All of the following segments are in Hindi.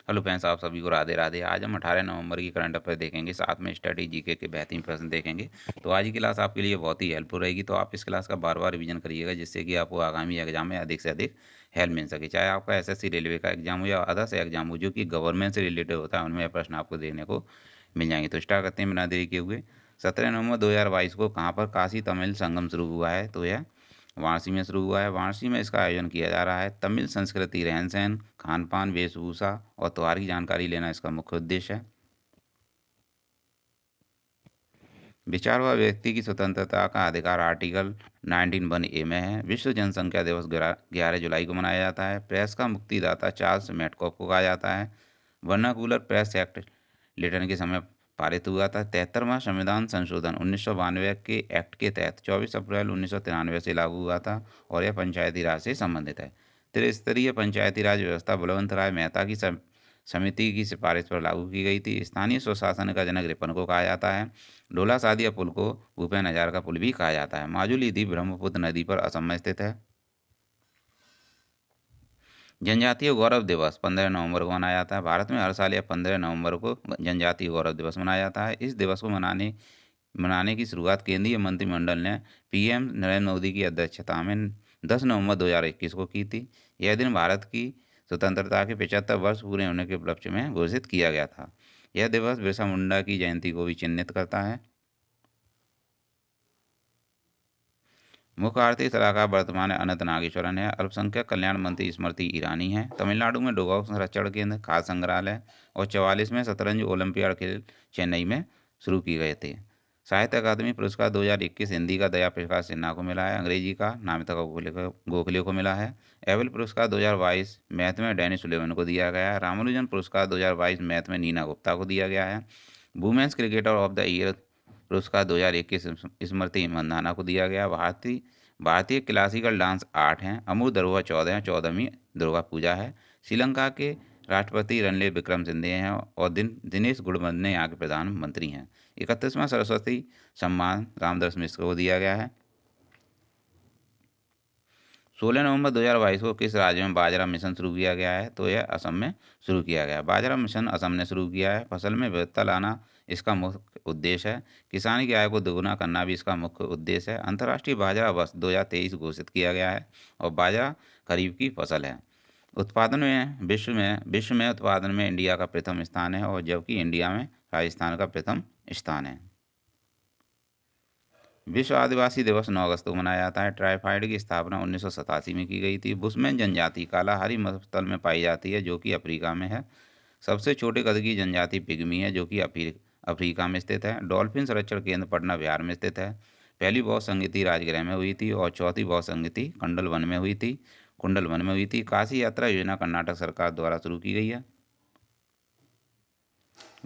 हेलो फ्रेंड्स, आप सभी को राधे राधे। आज हम 18 नवंबर की करंट अफेयर देखेंगे, साथ में स्टडी जीके के बेहतरीन प्रश्न देखेंगे। तो आज की क्लास आपके लिए बहुत ही हेल्पफुल रहेगी, तो आप इस क्लास का बार बार रिवीजन करिएगा, जिससे कि आपको आगामी एग्जाम में अधिक से अधिक हेल्प मिल सके। चाहे आपका एसएससी रेलवे का एग्जाम हो या अदर्स एग्जाम हो जो कि गवर्नमेंट से रिलेटेड होता है, उनमें यह प्रश्न आपको देखने को मिल जाएंगे। तो स्टार्ट करते हैं बिना देरी किए हुए। 17 नवंबर 2022 को कहाँ पर काशी तमिल संगम शुरू हुआ है? तो यह वाराणसी में शुरू हुआ है। वाराणसी में इसका आयोजन किया जा रहा है। तमिल संस्कृति, रहन सहन, खान पान, वेशभूषा और त्योहार की जानकारी लेना इसका मुख्य उद्देश्य है। विचार व व्यक्ति की स्वतंत्रता का अधिकार आर्टिकल 19(1) में है। विश्व जनसंख्या दिवस 11 जुलाई को मनाया जाता है। प्रेस का मुक्तिदाता चार्ल्स मैटकॉफ को कहा जाता है। वर्नाकुलर प्रेस एक्ट लिटन के समय पारित हुआ था। 73वां संविधान संशोधन 1992 के एक्ट के तहत 24 अप्रैल 1993 से लागू हुआ था और यह पंचायती राज से संबंधित है। त्रिस्तरीय पंचायती राज व्यवस्था बलवंत राय मेहता की समिति की सिफारिश पर लागू की गई थी। स्थानीय स्वशासन का जनक रिपन को कहा जाता है। ढोला सादिया पुल को भूपेन हजारिका पुल भी कहा जाता है। माजुली द्वीप ब्रह्मपुत्र नदी पर असम में स्थित है। जनजातीय गौरव दिवस 15 नवंबर को मनाया जाता है। भारत में हर साल या 15 नवंबर को जनजातीय गौरव दिवस मनाया जाता है। इस दिवस को मनाने की शुरुआत केंद्रीय मंत्रिमंडल ने पीएम नरेंद्र मोदी की अध्यक्षता में 10 नवंबर 2021 को की थी। यह दिन भारत की स्वतंत्रता के 75 वर्ष पूरे होने के उपलक्ष्य में घोषित किया गया था। यह दिवस बिरसा मुंडा की जयंती को भी चिन्हित करता है। मुख्य आर्थिक सलाहकार वर्तमान में अनंत नागेश्वरन है। अल्पसंख्यक कल्याण मंत्री स्मृति ईरानी है। तमिलनाडु में डोगो संरक्षण केंद्र, खाद्य संग्रहालय और 44वें शतरंज ओलंपियाड खेल चेन्नई में शुरू किए गए थे। साहित्य अकादमी पुरस्कार 2021 हिंदी का दया प्रकाश सिन्हा को मिला है। अंग्रेजी का नामिता गोखले को मिला है। एबल पुरस्कार 2022 मैथ में डैनिश सुलेवन को दिया गया है। रामानुजन पुरस्कार 2022 मैथ में नीना गुप्ता को दिया गया है। Women's cricketer of the year पुरस्कार 2021 स्मृति मंदाना को दिया गया। भारतीय क्लासिकल डांस 8 हैं। अमूल दरोहा 14 हैं। 14वीं दुर्गा पूजा है। श्रीलंका के राष्ट्रपति रणनील विक्रमसिंघे हैं और दिनेश गुणवत्ते यहाँ के प्रधानमंत्री हैं। 31वां सरस्वती सम्मान रामदास मिश्र को दिया गया है। 16 नवंबर 2022 को किस राज्य में बाजरा मिशन शुरू किया गया है? तो यह असम में शुरू किया गया है। बाजरा मिशन असम ने शुरू किया है। फसल में विविधता लाना इसका मुख्य उद्देश्य है। किसान की आय को दोगुना करना भी इसका मुख्य उद्देश्य है। अंतर्राष्ट्रीय बाजरा वर्ष 2023 घोषित किया गया है और बाजरा खरीफ की फसल है। उत्पादन में विश्व में उत्पादन में इंडिया का प्रथम स्थान है और जबकि इंडिया में राजस्थान का प्रथम स्थान है। विश्व आदिवासी दिवस 9 अगस्त को मनाया जाता है। ट्राइफाइड की स्थापना 1987 में की गई थी। बुशमैन जनजाति कालाहारी मरुस्थल में पाई जाती है जो कि अफ्रीका में है। सबसे छोटे कद की जनजाति पिग्मी है जो कि अफ्रीका में स्थित है। डॉल्फिन संरक्षण केंद्र पटना बिहार में स्थित है। पहली बौद्ध संगीति राजगृह में हुई थी और चौथी बौद्ध संगीति कुंडल वन में हुई थी। काशी यात्रा योजना कर्नाटक सरकार द्वारा शुरू की गई है।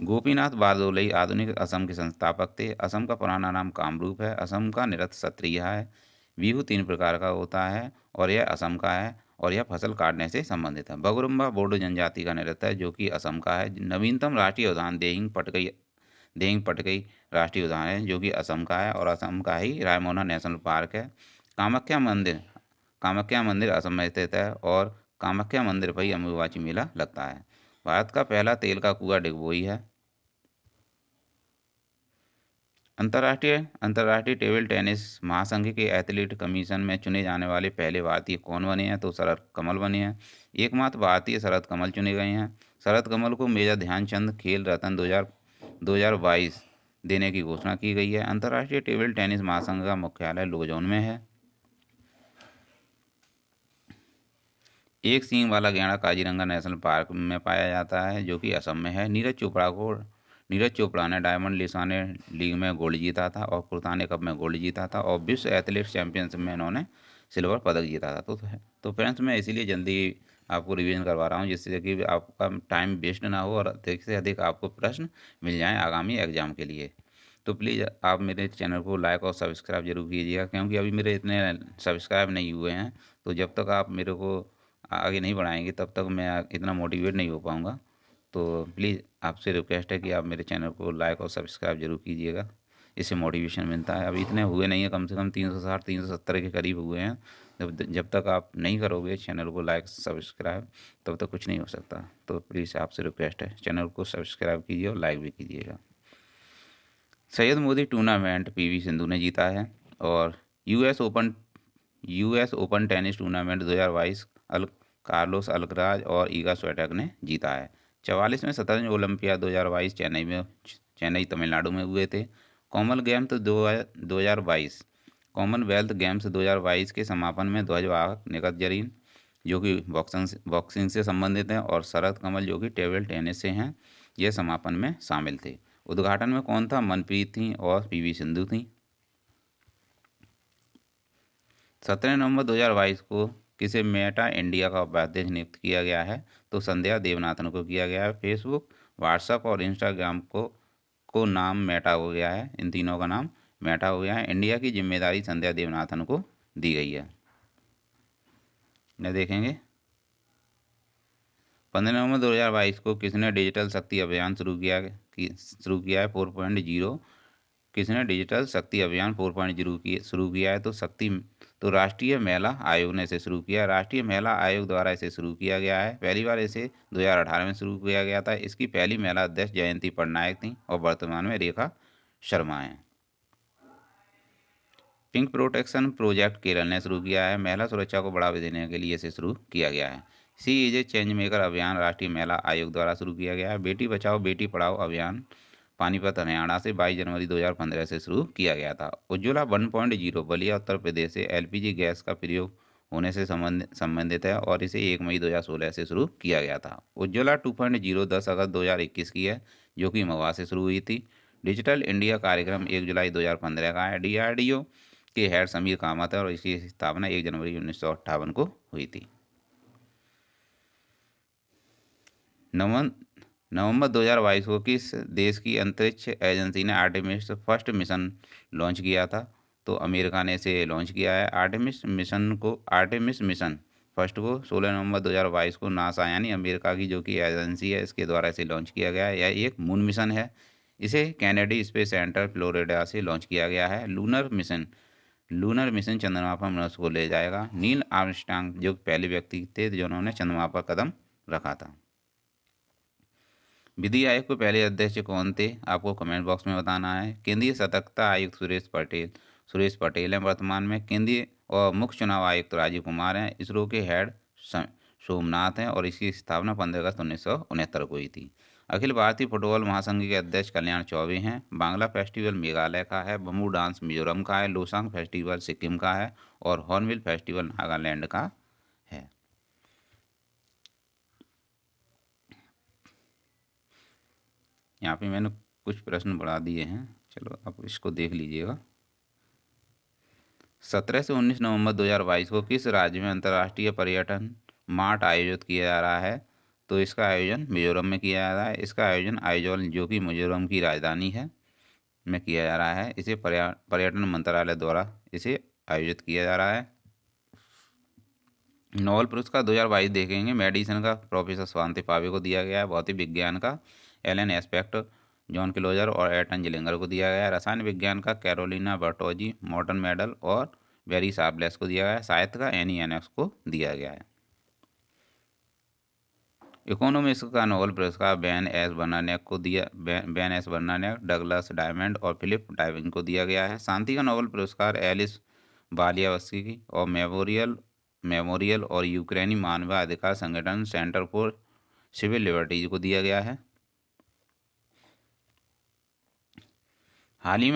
गोपीनाथ बारदोलई आधुनिक असम के संस्थापक थे। असम का पुराना नाम कामरूप है। असम का नृत्य सत्रिय है। बिहू 3 प्रकार का होता है और यह असम का है और यह फसल काटने से संबंधित है। बगुरुम्बा बोडो जनजाति का नृत्य है जो कि असम का है। नवीनतम राष्ट्रीय उद्यान देहिंग पटकई राष्ट्रीय उद्यान है जो कि असम का है और असम का ही रायमोना नेशनल पार्क है। कामाख्या मंदिर असम में स्थित है और कामाख्या मंदिर पर ही अम्बुबाची मेला लगता है। भारत का पहला तेल का कुआं डिगबोई है। अंतर्राष्ट्रीय टेबल टेनिस महासंघ के एथलीट कमीशन में चुने जाने वाले पहले भारतीय कौन बने हैं? तो शरद कमल बने हैं। एकमात्र भारतीय शरद कमल चुने गए हैं। शरद कमल को मेजर ध्यानचंद खेल रत्न 2022 देने की घोषणा की गई है। अंतर्राष्ट्रीय टेबल टेनिस महासंघ का मुख्यालय लुजोन में है। एक सींग वाला गैंडा काजीरंगा नेशनल पार्क में पाया जाता है जो कि असम में है। नीरज चोपड़ा ने डायमंड लिसाने लीग में गोल्ड जीता था और कुर्ताने कप में गोल्ड जीता था और विश्व एथलेटिक्स चैंपियनशिप में इन्होंने सिल्वर पदक जीता था। तो फ्रेंड्स, मैं इसीलिए जल्दी आपको रिवीजन करवा रहा हूँ जिससे कि आपका टाइम वेस्ट ना हो और अधिक से अधिक आपको प्रश्न मिल जाएँ आगामी एग्जाम के लिए। तो प्लीज़ आप मेरे चैनल को लाइक और सब्सक्राइब जरूर कीजिएगा, क्योंकि अभी मेरे इतने सब्सक्राइब नहीं हुए हैं। तो जब तक आप मेरे को आगे नहीं बढ़ाएंगे तब तक मैं इतना मोटिवेट नहीं हो पाऊँगा। तो प्लीज़ आपसे रिक्वेस्ट है कि आप मेरे चैनल को लाइक और सब्सक्राइब जरूर कीजिएगा। इससे मोटिवेशन मिलता है। अभी इतने हुए नहीं है, कम से कम 360 370 के करीब हुए हैं। जब तक आप नहीं करोगे चैनल को लाइक सब्सक्राइब, तब तक कुछ नहीं हो सकता। तो प्लीज़ आपसे रिक्वेस्ट है, चैनल को सब्सक्राइब कीजिए और लाइक भी कीजिएगा। सैयद मोदी टूर्नामेंट पीवी सिंधु ने जीता है। और US open tennis tournament 2022 Carlos Alcaraz और ईगा स्वियाटेक ने जीता है। 44वें शतरंज ओलंपियाड 2022 चेन्नई तमिलनाडु में हुए थे। कॉमनवेल्थ गेम्स 2022 के समापन में ध्वजवाहक निखत जरीन, जो कि बॉक्सिंग से संबंधित हैं, और शरद कमल, जो कि टेबल टेनिस से हैं, ये समापन में शामिल थे। उद्घाटन में कौन था? मनप्रीत थी और पीवी सिंधु थी। 17 नवंबर 2022 को किसे मेटा इंडिया का उपाध्यक्ष नियुक्त किया गया है? तो संध्या देवनाथन को किया गया है। फेसबुक, व्हाट्सएप और इंस्टाग्राम को नाम मेटा हो गया है। इन तीनों का नाम मेटा हो गया है। इंडिया की जिम्मेदारी संध्या देवनाथन को दी गई है। इन्हें देखेंगे। 15 नवंबर 2022 को किसने डिजिटल शक्ति अभियान शुरू किया है? 4.0। किसने डिजिटल शक्ति अभियान 4.0 शुरू किया है? तो राष्ट्रीय महिला आयोग ने इसे शुरू किया। राष्ट्रीय महिला आयोग द्वारा इसे शुरू किया गया है। पहली बार इसे 2018 में शुरू किया गया था। इसकी पहली महिला अध्यक्ष जयंती पटनायक थी और वर्तमान में रेखा शर्मा हैं। पिंक प्रोटेक्शन प्रोजेक्ट केरल ने शुरू किया है। महिला सुरक्षा को बढ़ावा देने के लिए इसे शुरू किया गया है। सी इज ए चेंज मेकर अभियान राष्ट्रीय महिला आयोग द्वारा शुरू किया गया है। बेटी बचाओ बेटी पढ़ाओ अभियान पानीपत हरियाणा से 22 जनवरी 2015 से शुरू किया गया था। उज्ज्वला 1.0 बलिया उत्तर प्रदेश से एलपीजी गैस का प्रयोग होने से संबंधित है और इसे 1 मई 2016 से शुरू किया गया था। उज्ज्वला 2.0 10 अगस्त 2021 की है, जो कि महुआ से शुरू हुई थी। डिजिटल इंडिया कार्यक्रम 1 जुलाई 2015 का है। डीआरडीओ के हेड समीर कामत है और इसकी स्थापना 1 जनवरी 1958 को हुई थी। नवंबर 2022 को किस देश की अंतरिक्ष एजेंसी ने आर्टेमिस फर्स्ट मिशन लॉन्च किया था? तो अमेरिका ने इसे लॉन्च किया है। आर्टेमिस मिशन फर्स्ट को 16 नवंबर 2022 को नासा यानी अमेरिका की जो कि एजेंसी है, इसके द्वारा इसे लॉन्च किया गया है। यह एक मून मिशन है। इसे कैनेडी स्पेस सेंटर फ्लोरिडा से लॉन्च किया गया है। लूनर मिशन चंद्रमा पर मनुष्य को ले जाएगा। नील आर्मस्ट्रांग जो पहले व्यक्ति थे जिन्होंने चंद्रमा पर कदम रखा था। विधि आयोग के पहले अध्यक्ष कौन थे? आपको कमेंट बॉक्स में बताना है। केंद्रीय सतर्कता आयुक्त सुरेश पटेल हैं वर्तमान में। केंद्रीय और मुख्य चुनाव आयुक्त राजीव कुमार हैं। इसरो के हेड सोमनाथ हैं और इसकी स्थापना 15 अगस्त 1969 को हुई थी। अखिल भारतीय फुटबॉल महासंघ के अध्यक्ष कल्याण चौबे हैं। बांग्ला फेस्टिवल मेघालय का है। बम्बू डांस मिजोरम का है। लोसांग फेस्टिवल सिक्किम का है और हॉर्नबिल फेस्टिवल नागालैंड का है। यहाँ पे मैंने कुछ प्रश्न बढ़ा दिए हैं, चलो आप इसको देख लीजिएगा। 17 से 19 नवंबर 2022 को किस राज्य में अंतर्राष्ट्रीय पर्यटन मार्ट आयोजित किया जा रहा है? तो इसका आयोजन मिजोरम में किया जा रहा है। इसका आयोजन आइजोल जो कि मिजोरम की राजधानी है में किया जा रहा है। इसे पर्यटन मंत्रालय द्वारा इसे आयोजित किया जा रहा है। नोबेल पुरस्कार 2022 देखेंगे। मेडिसिन का प्रोफेसर स्वांति पावे को दिया गया है। भौतिक विज्ञान का एलन एस्पेक्ट, जॉन क्लोजर और एटन जिलिंगर को दिया गया है। रसायन विज्ञान का कैरोलिना बर्टोजी, मॉर्टन मेडल और बेरी शार्पलेस को दिया गया है। साहित्य का एनी एनेक्स को दिया गया है। इकोनॉमिक्स का नोबेल पुरस्कार बेन एस बर्नानेक, डगलस डायमंड और फिलिप डाइविंग को दिया गया है। शांति का नोबेल पुरस्कार एलिस बालियावस्की और मेमोरियल और यूक्रेनी मानवाधिकार संगठन सेंटर फॉर सिविल लिबर्टीज को दिया गया है। हाल ही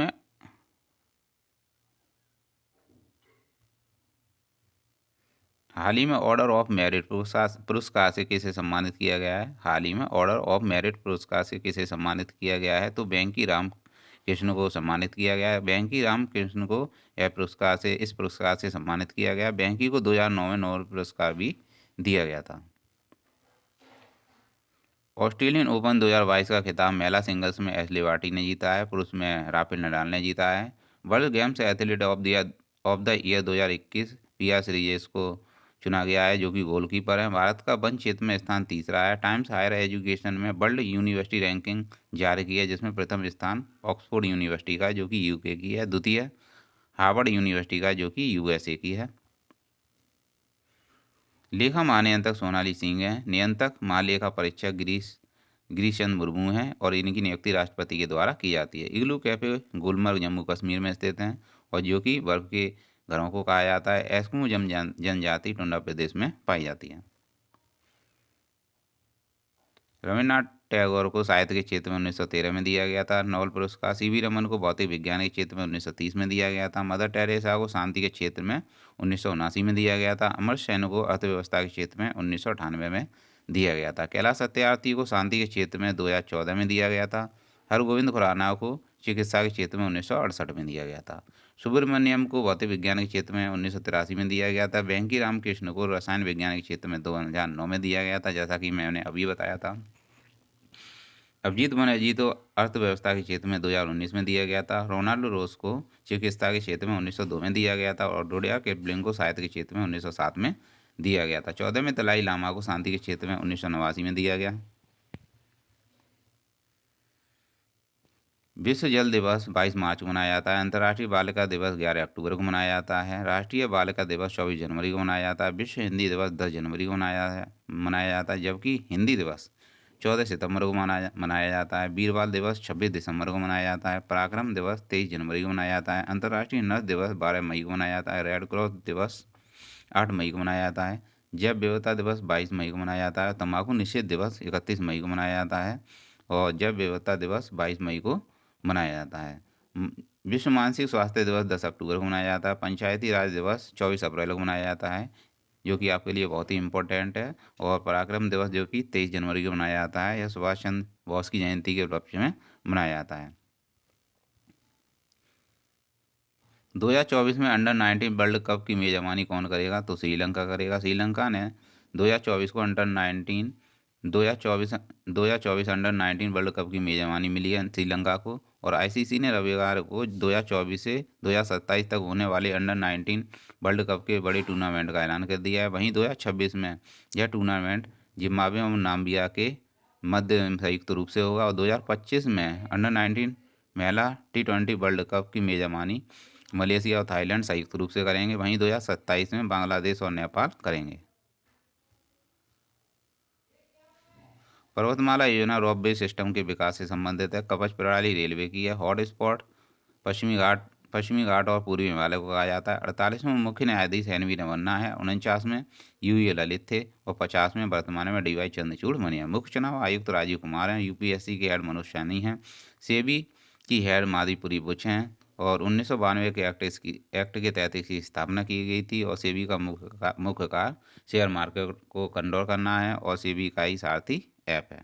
में ऑर्डर ऑफ मेरिट पुरस्कार से किसे सम्मानित किया गया है? हाल ही में ऑर्डर ऑफ मेरिट पुरस्कार से किसे सम्मानित किया गया है? तो वेंकी राम कृष्ण को सम्मानित किया गया है। वेंकी राम कृष्ण को इस पुरस्कार से सम्मानित किया गया। वेंकी को 2009 में नोबेल पुरस्कार भी दिया गया था। ऑस्ट्रेलियन ओपन 2022 का खिताब महिला सिंगल्स में एशले बार्टी ने जीता है। पुरुष में राफेल नडाल ने जीता है। World games athlete of the year 2021 पिया श्रीजेश को चुना गया है, जो कि गोलकीपर है। भारत का वन क्षेत्र में स्थान तीसरा है। टाइम्स हायर एजुकेशन में वर्ल्ड यूनिवर्सिटी रैंकिंग जारी की है, जिसमें प्रथम स्थान ऑक्सफोर्ड यूनिवर्सिटी का है, जो कि यूके की है। द्वितीय हार्वर्ड यूनिवर्सिटी का है, जो कि यूएसए की है। लेखा महानियंत्रक सोनाली सिंह है। नियंत्रक महालेखा परीक्षक गिरीशचंद्र मुर्मू हैं और इनकी नियुक्ति राष्ट्रपति के द्वारा की जाती है। इग्लू कैफे गुलमर्ग जम्मू कश्मीर में स्थित हैं और जो कि बर्फ के घरों को कहा जाता है। एस्किमो जनजाति टुंडा प्रदेश में पाई जाती है। रविन्द्रनाथ टैगोर को साहित्य के क्षेत्र में 1913 में दिया गया था नोबेल पुरस्कार। सीवी रमन को भौतिक विज्ञान के क्षेत्र में 1930 में दिया गया था। मदर टेरेसा को शांति के क्षेत्र में 1979 में दिया गया था। अमर्त्य सेन को अर्थव्यवस्था के क्षेत्र में 1998 में दिया गया था। कैलाश सत्यार्थी को शांति के क्षेत्र में 2014 में दिया गया था। हरगोविंद खुराना को चिकित्सा के क्षेत्र में 1968 में दिया गया था। सुब्रमण्यम को भौतिक विज्ञान के क्षेत्र में 1983 में दिया गया था। वेंकी रामकृष्ण को रसायन विज्ञान के क्षेत्र में 2009 में दिया गया था, जैसा कि मैंने अभी बताया था। अभिजीत बनर्जी को अर्थव्यवस्था के क्षेत्र में 2019 में दिया गया था। रोनाल्ड रोस को चिकित्सा के क्षेत्र में 1902 में दिया गया था और रुडयार्ड किपलिंग को साहित्य के क्षेत्र में 1907 में दिया गया था। 14वें दलाई लामा को शांति के क्षेत्र में 1989 में दिया गया। विश्व जल दिवस 22 मार्च को मनाया जाता है। अंतर्राष्ट्रीय बालिका दिवस 11 अक्टूबर को मनाया जाता है। राष्ट्रीय बालिका दिवस 24 जनवरी को मनाया जाता है। विश्व हिंदी दिवस 10 जनवरी को मनाया जाता है, जबकि हिंदी दिवस 14 सितंबर को मनाया जाता है। वीरबाल दिवस 26 दिसंबर को मनाया जाता है। पराक्रम दिवस 23 जनवरी को मनाया जाता है। अंतर्राष्ट्रीय नर्स दिवस 12 मई को मनाया जाता है। रेड क्रॉस दिवस 8 मई को मनाया जाता है। जैव विविधता दिवस 22 मई को मनाया जाता है। तंबाकू निषेध दिवस 31 मई को मनाया जाता है और जैव विविधता दिवस 22 मई को मनाया जाता है। विश्व मानसिक स्वास्थ्य दिवस 10 अक्टूबर को मनाया जाता है। पंचायती राज दिवस 24 अप्रैल को मनाया जाता है, जो कि आपके लिए बहुत ही इम्पोर्टेंट है। और पराक्रम दिवस जो कि 23 जनवरी को मनाया जाता है, यह सुभाष चंद्र बोस की जयंती के उपलक्ष्य में मनाया जाता है। 2024 में अंडर 19 वर्ल्ड कप की मेजबानी कौन करेगा? तो श्रीलंका करेगा। श्रीलंका ने 2024 को अंडर 19 2024 अंडर 19 वर्ल्ड कप की मेजबानी मिली है श्रीलंका को। और आईसीसी ने रविवार को 2024 से 2027 तक होने वाले अंडर 19 वर्ल्ड कप के बड़े टूर्नामेंट का ऐलान कर दिया है। वहीं 2026 में यह टूर्नामेंट जिम्बाब्वे और नाम्बिया के मध्य संयुक्त रूप से होगा और 2025 में अंडर 19 महिला T20 वर्ल्ड कप की मेजबानी मलेशिया और थाईलैंड संयुक्त रूप से करेंगे। वहीं 2027 में बांग्लादेश और नेपाल करेंगे। पर्वतमाला योजना रोपवे सिस्टम के विकास से संबंधित है। कवच प्रणाली रेलवे की है। हॉट स्पॉट पश्चिमी घाट और पूर्वी हिमालय को कहा जाता है। 48वें मुख्य न्यायाधीश एनवी रमन्ना है। 49वें यूए ललित थे और 50 में वर्तमान में डीवाई चंद्रचूड़ बने हैं। मुख्य चुनाव आयुक्त राजीव कुमार हैं। यूपीएससी के हेड मनोज सैनी हैं। सेबी की हेड माधुरी बुच हैं और 1992 के एक्ट के तहत इसकी स्थापना की गई थी। और सेबी का मुख्य कार्य शेयर मार्केट को कंट्रोल करना है और सेबी का ही सारथी ऐप है।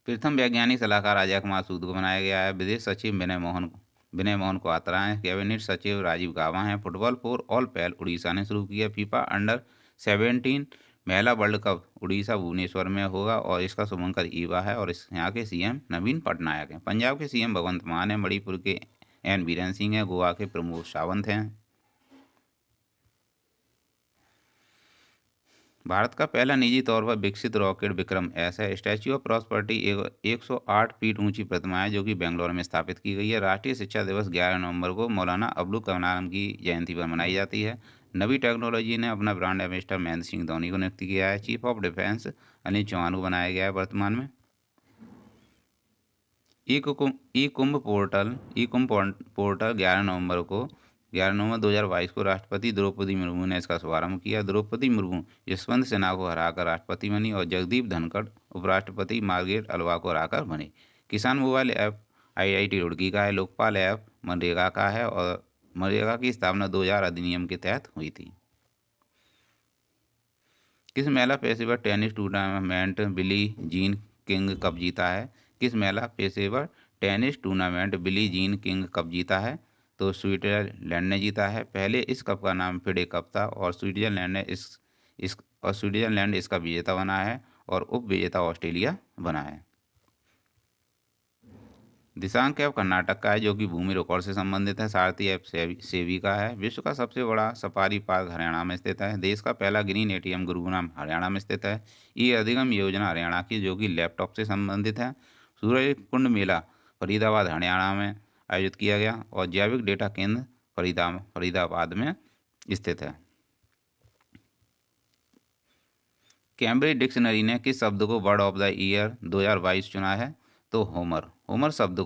प्रथम वैज्ञानिक सलाहकार अजय कुमार सूद को बनाया गया है। विदेश सचिव विनय मोहन क्वात्रा हैं। कैबिनेट सचिव राजीव गाबा हैं। फुटबॉल फॉर ऑल पहल उड़ीसा ने शुरू की है। फीफा अंडर 17 महिला वर्ल्ड कप उड़ीसा भुवनेश्वर में होगा और इसका शुभंकर ईवा है और यहाँ के सीएम नवीन पटनायक हैं। पंजाब के सीएम भगवंत मान हैं। मणिपुर के एन बीरेन सिंह हैं। गोवा के प्रमोद सावंत हैं। भारत का पहला निजी तौर पर विकसित रॉकेट विक्रम एस है। स्टैच्यू ऑफ प्रॉस्पेरिटी 108 फीट ऊंची प्रतिमा है, जो कि बेंगलोर में स्थापित की गई है। राष्ट्रीय शिक्षा दिवस 11 नवंबर को मौलाना अबुल कलाम की जयंती पर मनाई जाती है। नवी टेक्नोलॉजी ने अपना ब्रांड एम्बेसडर महेंद्र सिंह धोनी को नियुक्त किया है। Chief of defence Anil Chauhan को बनाया गया है वर्तमान में। ई कुंभ पोर्टल 11 नवंबर 2022 को राष्ट्रपति द्रौपदी मुर्मू ने इसका शुभारंभ किया। द्रौपदी मुर्मू यशवंत सिन्हा को हराकर राष्ट्रपति बनी और जगदीप धनखड़ उपराष्ट्रपति मार्गरेट अल्वा को हराकर बने। किसान मोबाइल ऐप आईआईटी रुड़की का है। लोकपाल ऐप मनरेगा का है और मनरेगा की स्थापना 2000 अधिनियम के तहत हुई थी। किस महिला पेशेवर tennis tournament Billie Jean King cup जीता है? किस महिला पेशेवर tennis tournament Billie Jean King cup जीता है? तो स्विट्जरलैंड ने जीता है। पहले इस कप का नाम फिडे कप था और स्विट्जरलैंड इसका विजेता बना है और उप विजेता ऑस्ट्रेलिया बना है। दिशांक ऐप कर्नाटक का है जो कि भूमि रिकॉर्ड से संबंधित है। सारथी ऐप सेवी का है। विश्व का सबसे बड़ा सफारी पार्क हरियाणा में स्थित है। देश का पहला ग्रीन एटीएम गुरुग्राम हरियाणा में स्थित है। ई अधिगम योजना हरियाणा की जो कि लैपटॉप से संबंधित है। सूर्य कुंड मेला फरीदाबाद हरियाणा में आयोजित किया गया और जैविक डेटा केंद्र फरीदाबाद में स्थित है। कैम्ब्रिज डिक्शनरी ने किस शब्द को वर्ड ऑफ द ईयर 2022 चुना है? तो होमर शब्द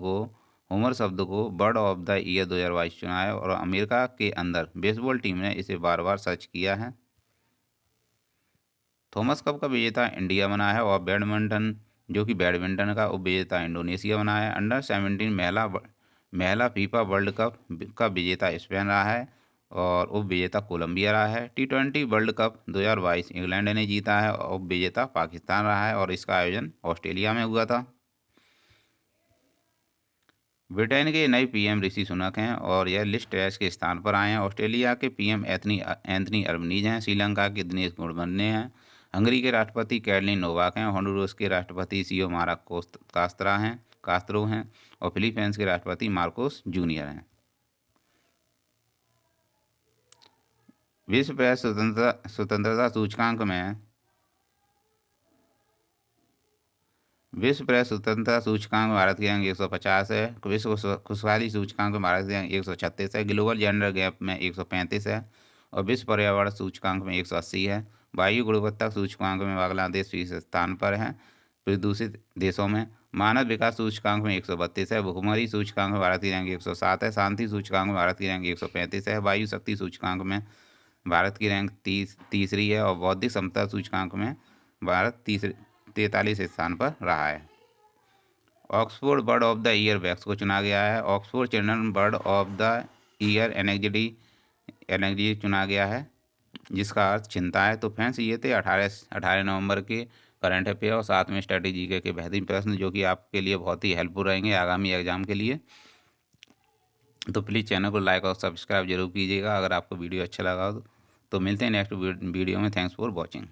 को वर्ड ऑफ द ईयर 2022 चुना है और अमेरिका के अंदर बेसबॉल टीम ने इसे बार बार सर्च किया है। थॉमस कप का विजेता इंडिया बना है और बैडमिंटन का उपविजेता इंडोनेशिया बना है। अंडर 17 महिला फीफा वर्ल्ड कप का विजेता स्पेन रहा है और उपविजेता कोलंबिया रहा है। T20 वर्ल्ड कप 2022 इंग्लैंड ने जीता है और उपविजेता पाकिस्तान रहा है और इसका आयोजन ऑस्ट्रेलिया में हुआ था। ब्रिटेन के नए पीएम ऋषि सुनक हैं और यह लिस्ट ट्रैश के स्थान पर आए हैं। ऑस्ट्रेलिया के पीएम एंथनी अल्बनीज हैं। श्रीलंका के दिनेश गुणवन्ने हैं। हंगरी के राष्ट्रपति कैरोलिन नोवाक हैं। होंडुरास के राष्ट्रपति सियोमारा कास्त्रो हैं और फिलीपींस के राष्ट्रपति मार्कोस जूनियर हैं। विश्व प्रेस स्वतंत्रता सूचकांक में भारत की रैंक 150 है। विश्व खुशहाली सूचकांक में भारत की रैंक 136 है। ग्लोबल जेंडर गैप में 135 है और विश्व पर्यावरण सूचकांक में 180 है। वायु गुणवत्ता सूचकांक में बांग्लादेश 20 स्थान पर है प्रदूषित देशों में। मानव विकास सूचकांक में 132 है। भुखमरी सूचकांक में भारत की रैंक 107 है। शांति सूचकांक में भारत की रैंक 135 है। वायु शक्ति सूचकांक में भारत की रैंक तीसरी है और बौद्धिक क्षमता सूचकांक में भारत 43 स्थान पर रहा है। Oxford bird of the year vax को चुना गया है। Oxford children bird of the year anxiety चुना गया है जिसका अर्थ चिंता है। तो फ्रेंड्स ये थे 18 नवंबर के करंट अफेयर और साथ में स्ट्रेटेजी के बेहतरीन प्रश्न जो कि आपके लिए बहुत ही हेल्पफुल रहेंगे आगामी एग्जाम के लिए। तो प्लीज़ चैनल को लाइक और सब्सक्राइब जरूर कीजिएगा अगर आपको वीडियो अच्छा लगा हो तो मिलते हैं नेक्स्ट वीडियो में। Thanks for watching.